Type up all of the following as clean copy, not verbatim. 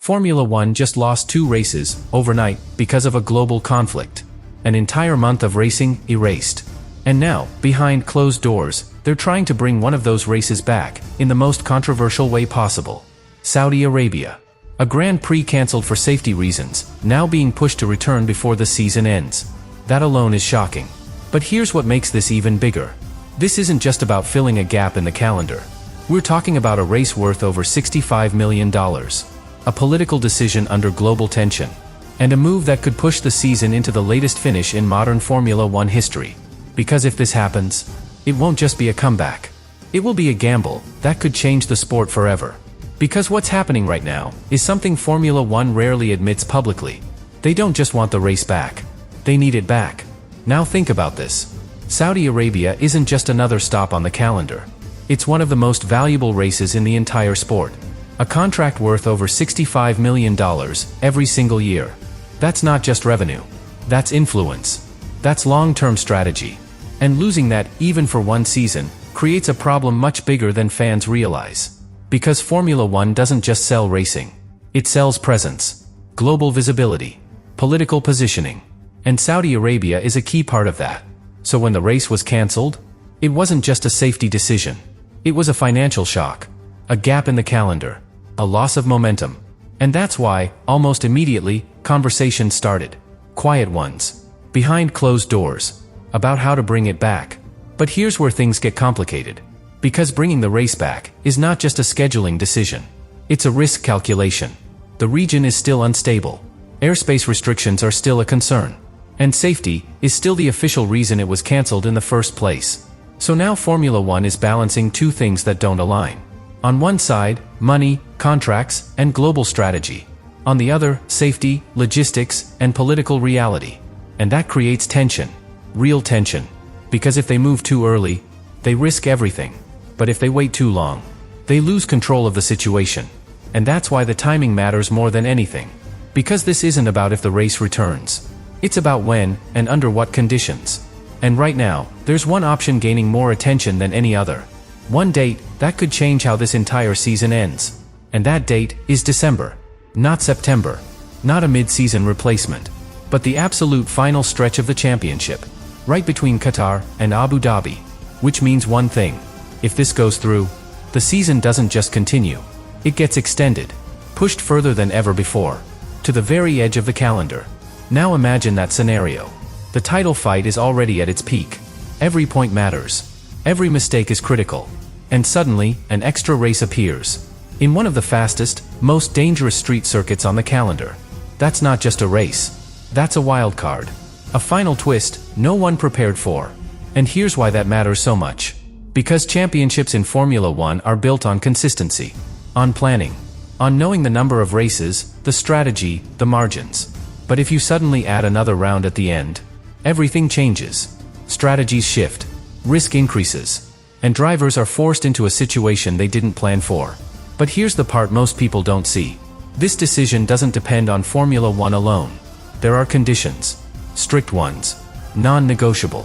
Formula One just lost 2 races, overnight, because of a global conflict. An entire month of racing erased. And now, behind closed doors, they're trying to bring one of those races back, in the most controversial way possible. Saudi Arabia. A Grand Prix cancelled for safety reasons, now being pushed to return before the season ends. That alone is shocking. But here's what makes this even bigger. This isn't just about filling a gap in the calendar. We're talking about a race worth over $65 million. A political decision under global tension. And a move that could push the season into the latest finish in modern Formula One history. Because if this happens, it won't just be a comeback. It will be a gamble that could change the sport forever. Because what's happening right now is something Formula One rarely admits publicly. They don't just want the race back. They need it back. Now think about this. Saudi Arabia isn't just another stop on the calendar. It's one of the most valuable races in the entire sport. A contract worth over $65 million every single year. That's not just revenue. That's influence. That's long-term strategy. And losing that, even for one season, creates a problem much bigger than fans realize. Because Formula One doesn't just sell racing. It sells presence, global visibility, political positioning. And Saudi Arabia is a key part of that. So when the race was cancelled, it wasn't just a safety decision. It was a financial shock. A gap in the calendar. A loss of momentum. And that's why, almost immediately, conversations started. Quiet ones. Behind closed doors. About how to bring it back. But here's where things get complicated. Because bringing the race back is not just a scheduling decision. It's a risk calculation. The region is still unstable. Airspace restrictions are still a concern. And safety is still the official reason it was cancelled in the first place. So now Formula One is balancing 2 things that don't align. On one side, money, contracts, and global strategy. On the other, safety, logistics, and political reality. And that creates tension. Real tension. Because if they move too early, they risk everything. But if they wait too long, they lose control of the situation. And that's why the timing matters more than anything. Because this isn't about if the race returns. It's about when, and under what conditions. And right now, there's one option gaining more attention than any other. One date that could change how this entire season ends. And that date is December. Not September. Not a mid-season replacement. But the absolute final stretch of the championship. Right between Qatar and Abu Dhabi. Which means one thing. If this goes through, the season doesn't just continue. It gets extended. Pushed further than ever before. To the very edge of the calendar. Now imagine that scenario. The title fight is already at its peak. Every point matters. Every mistake is critical. And suddenly, an extra race appears. In one of the fastest, most dangerous street circuits on the calendar. That's not just a race. That's a wild card. A final twist no one prepared for. And here's why that matters so much. Because championships in Formula One are built on consistency. On planning. On knowing the number of races, the strategy, the margins. But if you suddenly add another round at the end, everything changes. Strategies shift. Risk increases. And drivers are forced into a situation they didn't plan for. But here's the part most people don't see. This decision doesn't depend on Formula One alone. There are conditions. Strict ones. Non-negotiable.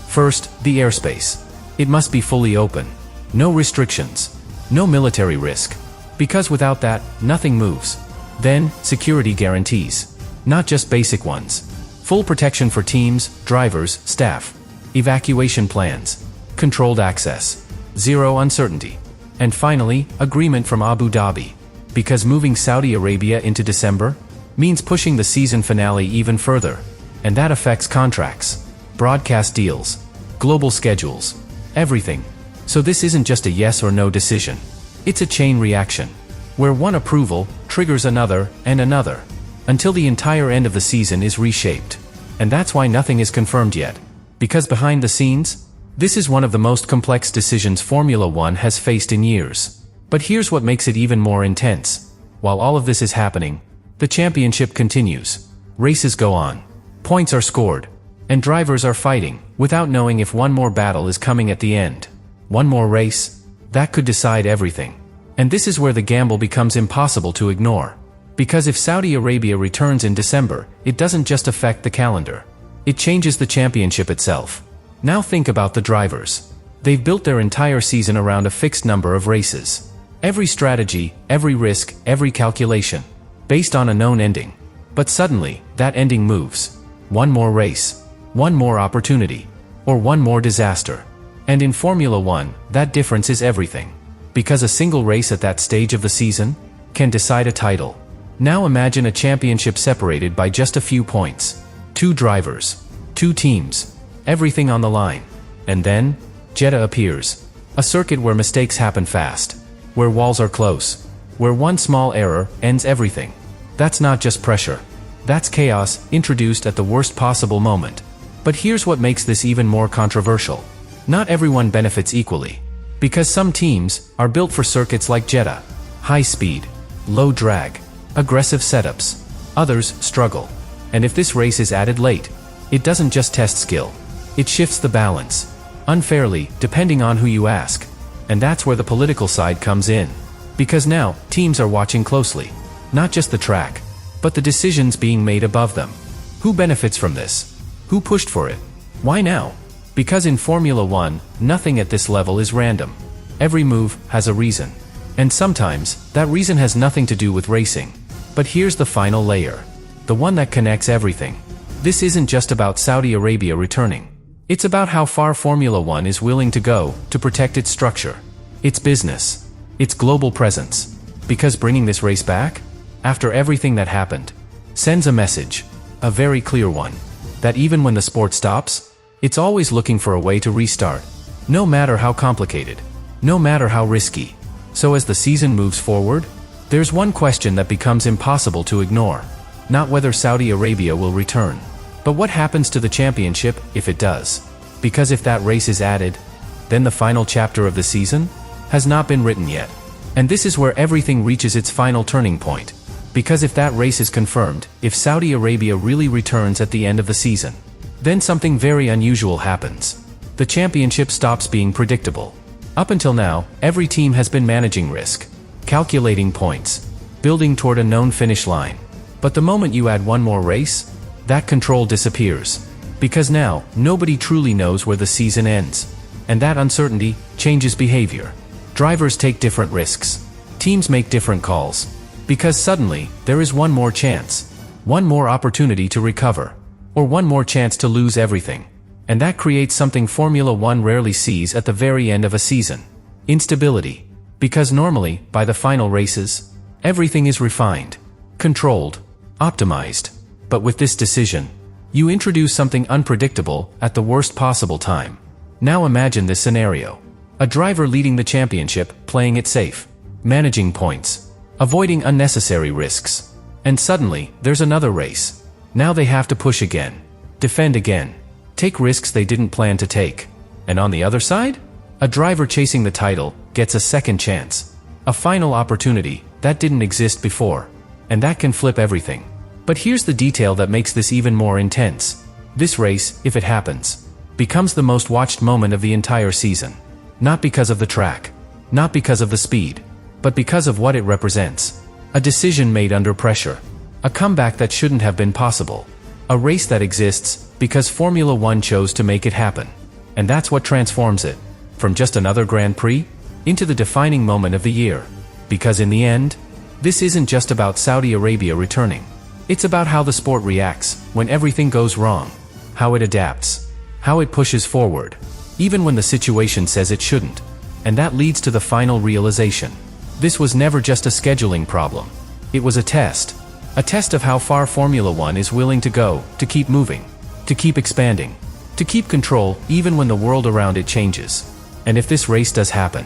First, the airspace. It must be fully open. No restrictions. No military risk. Because without that, nothing moves. Then, security guarantees. Not just basic ones. Full protection for teams, drivers, staff. Evacuation plans. Controlled access. Zero uncertainty. And finally, agreement from Abu Dhabi. Because moving Saudi Arabia into December means pushing the season finale even further. And that affects contracts, broadcast deals, global schedules, everything. So this isn't just a yes or no decision. It's a chain reaction. Where one approval triggers another and another. Until the entire end of the season is reshaped. And that's why nothing is confirmed yet. Because behind the scenes, this is one of the most complex decisions Formula One has faced in years. But here's what makes it even more intense. While all of this is happening, the championship continues. Races go on. Points are scored. And drivers are fighting, without knowing if one more battle is coming at the end. One more race? That could decide everything. And this is where the gamble becomes impossible to ignore. Because if Saudi Arabia returns in December, it doesn't just affect the calendar. It changes the championship itself. Now think about the drivers. They've built their entire season around a fixed number of races. Every strategy, every risk, every calculation. based on a known ending. But suddenly, that ending moves. One more race, one more opportunity, or one more disaster. And in Formula One, that difference is everything. Because a single race at that stage of the season can decide a title. Now imagine a championship separated by just a few points. 2 drivers, 2 teams, everything on the line. And then, Jeddah appears. A circuit where mistakes happen fast, where walls are close, where one small error ends everything. That's not just pressure. That's chaos introduced at the worst possible moment. But here's what makes this even more controversial. Not everyone benefits equally. Because some teams are built for circuits like Jeddah. High speed, low drag, aggressive setups. Others struggle. And if this race is added late, it doesn't just test skill. It shifts the balance. Unfairly, depending on who you ask. And that's where the political side comes in. Because now, teams are watching closely. Not just the track, but the decisions being made above them. Who benefits from this? Who pushed for it? Why now? Because in Formula One, nothing at this level is random. Every move has a reason. And sometimes, that reason has nothing to do with racing. But here's the final layer. The one that connects everything. This isn't just about Saudi Arabia returning. It's about how far Formula One is willing to go to protect its structure, its business, its global presence. Because bringing this race back, after everything that happened, sends a message, a very clear one, that even when the sport stops, it's always looking for a way to restart. No matter how complicated, no matter how risky. So as the season moves forward, there's one question that becomes impossible to ignore. Not whether Saudi Arabia will return, but what happens to the championship if it does. Because if that race is added, then the final chapter of the season has not been written yet. And this is where everything reaches its final turning point. Because if that race is confirmed, if Saudi Arabia really returns at the end of the season, then something very unusual happens. The championship stops being predictable. Up until now, every team has been managing risk, calculating points, building toward a known finish line. But the moment you add one more race, that control disappears. Because now, nobody truly knows where the season ends. And that uncertainty changes behavior. Drivers take different risks. Teams make different calls. Because suddenly, there is one more chance. One more opportunity to recover. Or one more chance to lose everything. And that creates something Formula One rarely sees at the very end of a season. Instability. Because normally, by the final races, everything is refined, controlled, optimized. But with this decision, you introduce something unpredictable at the worst possible time. Now imagine this scenario. A driver leading the championship, playing it safe, managing points, avoiding unnecessary risks. And suddenly, there's another race. Now they have to push again, defend again, take risks they didn't plan to take. And on the other side, a driver chasing the title gets a second chance, a final opportunity that didn't exist before. And that can flip everything. But here's the detail that makes this even more intense. This race, if it happens, becomes the most watched moment of the entire season. Not because of the track, not because of the speed, but because of what it represents. A decision made under pressure. A comeback that shouldn't have been possible. A race that exists because Formula One chose to make it happen. And that's what transforms it from just another Grand Prix into the defining moment of the year. Because in the end, this isn't just about Saudi Arabia returning. It's about how the sport reacts when everything goes wrong, how it adapts, how it pushes forward, even when the situation says it shouldn't. And that leads to the final realization. This was never just a scheduling problem. It was a test of how far Formula One is willing to go, to keep moving, to keep expanding, to keep control even when the world around it changes. And if this race does happen,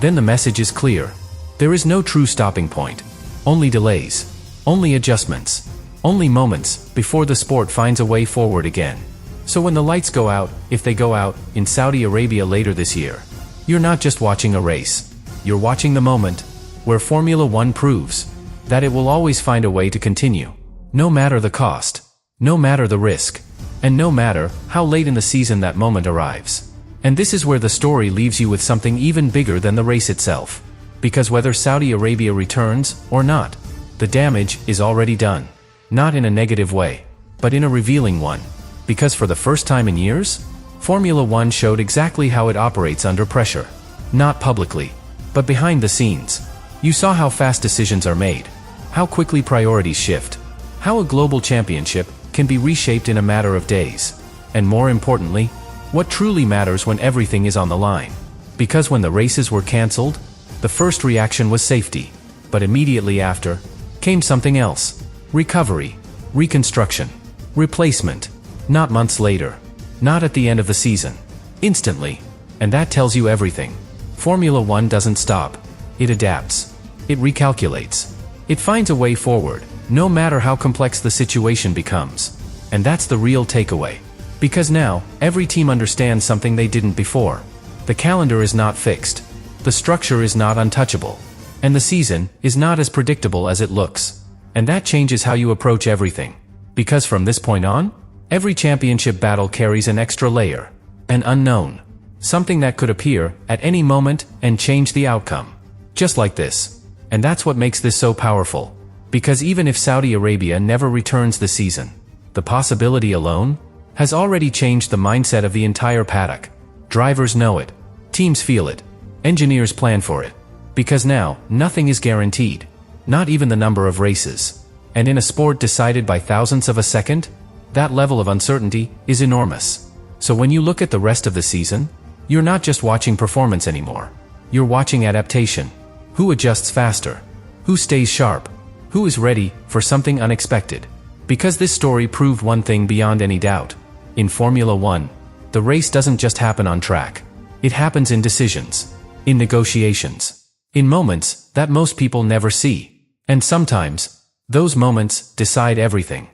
then the message is clear. There is no true stopping point. Only delays, only adjustments, only moments before the sport finds a way forward again. So when the lights go out, if they go out, in Saudi Arabia later this year, you're not just watching a race. You're watching the moment where Formula One proves that it will always find a way to continue. No matter the cost, no matter the risk, and no matter how late in the season that moment arrives. And this is where the story leaves you with something even bigger than the race itself. Because whether Saudi Arabia returns or not, the damage is already done. Not in a negative way, but in a revealing one. Because for the first time in years, Formula One showed exactly how it operates under pressure. Not publicly, but behind the scenes. You saw how fast decisions are made, how quickly priorities shift, how a global championship can be reshaped in a matter of days, and more importantly, what truly matters when everything is on the line. Because when the races were cancelled, the first reaction was safety, but immediately after came something else: recovery, reconstruction, replacement. Not months later, not at the end of the season, instantly. And that tells you everything. Formula One doesn't stop. It adapts. It recalculates. It finds a way forward, no matter how complex the situation becomes. And that's the real takeaway. Because now, every team understands something they didn't before. The calendar is not fixed. The structure is not untouchable. And the season is not as predictable as it looks. And that changes how you approach everything. Because from this point on, every championship battle carries an extra layer. An unknown. Something that could appear at any moment and change the outcome. Just like this. And that's what makes this so powerful. Because even if Saudi Arabia never returns this season, the possibility alone has already changed the mindset of the entire paddock. Drivers know it. Teams feel it. Engineers plan for it. Because now, nothing is guaranteed. Not even the number of races. And in a sport decided by thousandths of a second, that level of uncertainty is enormous. So when you look at the rest of the season, you're not just watching performance anymore. You're watching adaptation. Who adjusts faster? Who stays sharp? Who is ready for something unexpected? Because this story proved one thing beyond any doubt. In Formula One, the race doesn't just happen on track. It happens in decisions, in negotiations, in moments that most people never see. And sometimes, those moments decide everything.